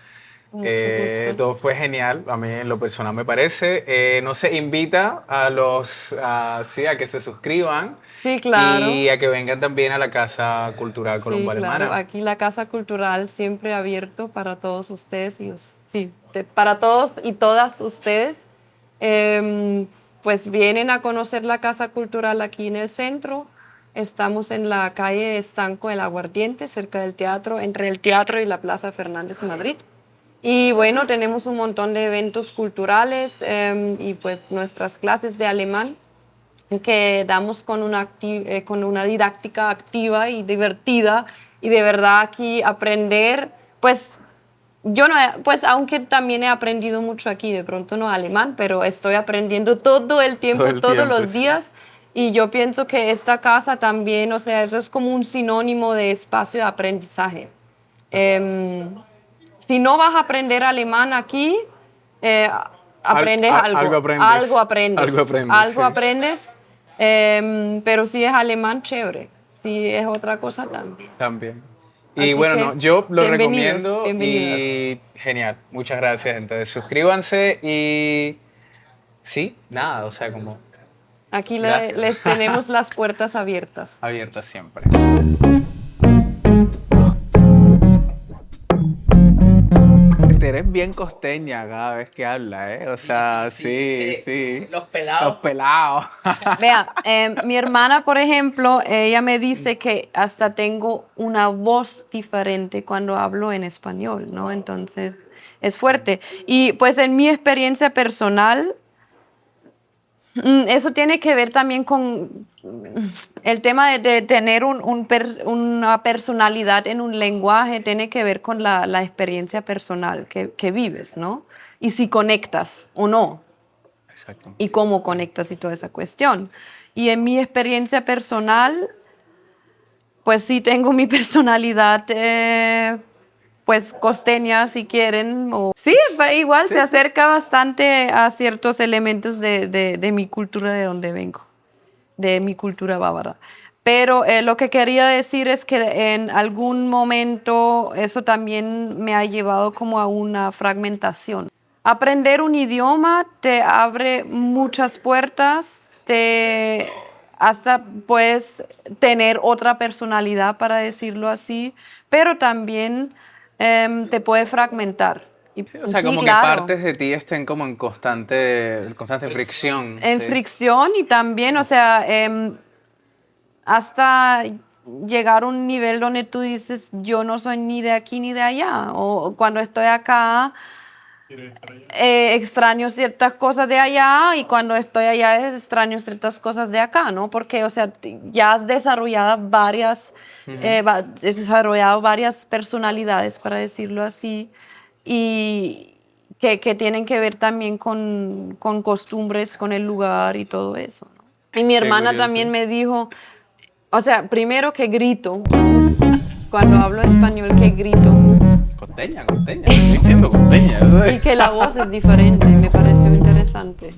[SPEAKER 3] con mucho gusto.
[SPEAKER 1] Todo fue genial, a mí en lo personal me parece. No se invita a sí, a que se suscriban
[SPEAKER 3] Sí,
[SPEAKER 1] y
[SPEAKER 3] claro.
[SPEAKER 1] a que vengan también a la Casa Cultural
[SPEAKER 3] Sí,
[SPEAKER 1] Colombo
[SPEAKER 3] claro.
[SPEAKER 1] Alemana.
[SPEAKER 3] Aquí la Casa Cultural siempre abierto para todos ustedes y sí, para todos y todas ustedes. Em, pues vienen a conocer la Casa Cultural aquí en el centro. Estamos en la calle Estanco del Aguardiente, cerca del teatro, entre el teatro y la Plaza Fernández de Madrid. Y bueno, tenemos un montón de eventos culturales y pues nuestras clases de alemán que damos con una didáctica activa y divertida y de verdad aquí aprender, pues yo no, pues aunque también he aprendido mucho aquí, de pronto no alemán, pero estoy aprendiendo todo el
[SPEAKER 1] Todo
[SPEAKER 3] tiempo,
[SPEAKER 1] el
[SPEAKER 3] todos
[SPEAKER 1] tiempo,
[SPEAKER 3] los
[SPEAKER 1] sí.
[SPEAKER 3] días y yo pienso que esta casa también, o sea, eso es como un sinónimo de espacio de aprendizaje. Em, si no vas a aprender alemán aquí, eh, aprendes
[SPEAKER 1] Algo
[SPEAKER 3] algo,
[SPEAKER 1] aprendes, algo aprendes,
[SPEAKER 3] algo
[SPEAKER 1] sí,
[SPEAKER 3] aprendes, pero si es alemán, chévere, si es otra cosa también.
[SPEAKER 1] también. Y
[SPEAKER 3] Así
[SPEAKER 1] bueno,
[SPEAKER 3] que
[SPEAKER 1] no, yo lo
[SPEAKER 3] bienvenidos,
[SPEAKER 1] recomiendo
[SPEAKER 3] bienvenidas.
[SPEAKER 1] y genial, muchas gracias. Entonces, suscríbanse y sí, nada, o sea, como
[SPEAKER 3] Aquí
[SPEAKER 1] gracias.
[SPEAKER 3] les tenemos las puertas abiertas.
[SPEAKER 1] Abierta siempre. Eres bien costeña cada vez que habla, ¿eh? O sea, sí, sí.
[SPEAKER 2] Los
[SPEAKER 1] Los
[SPEAKER 2] pelados.
[SPEAKER 1] pelados.
[SPEAKER 3] Vea, mi hermana, por ejemplo, ella me dice que hasta tengo una voz diferente cuando hablo en español, ¿no? Entonces, es fuerte. Y pues en mi experiencia personal, eso tiene que ver también con el tema de tener una personalidad en un lenguaje, tiene que ver con la experiencia personal que vives, ¿no? Y si conectas o no
[SPEAKER 1] Exacto.
[SPEAKER 3] y cómo conectas y toda esa cuestión. Y en mi experiencia personal, pues sí tengo mi personalidad, pues costeña, si quieren. Sí, igual se acerca bastante a ciertos elementos de mi cultura, de donde vengo, de mi cultura bávara. Pero lo que quería decir es que en algún momento eso también me ha llevado como a una fragmentación. Aprender un idioma te abre muchas puertas, hasta puedes tener otra personalidad, para decirlo así, pero también te puede fragmentar.
[SPEAKER 1] Sí, o sea,
[SPEAKER 3] Sí,
[SPEAKER 1] como que
[SPEAKER 3] claro.
[SPEAKER 1] partes de ti estén como en constante fricción,
[SPEAKER 3] En
[SPEAKER 1] sí.
[SPEAKER 3] fricción y también, o sea, hasta llegar a un nivel donde tú dices, yo no soy ni de aquí ni de allá, o cuando estoy acá, extraño ciertas cosas de allá y cuando estoy allá extraño ciertas cosas de acá, ¿no? Porque, o sea, ya has desarrollado varias personalidades, para decirlo así, y que tienen que ver también con costumbres, con el lugar y todo eso, ¿no? Y mi
[SPEAKER 1] Qué
[SPEAKER 3] hermana
[SPEAKER 1] curioso.
[SPEAKER 3] también me dijo, o sea, primero que grito, cuando hablo español que grito.
[SPEAKER 1] Estoy diciendo costeña.
[SPEAKER 3] Y que la voz es diferente, me pareció interesante.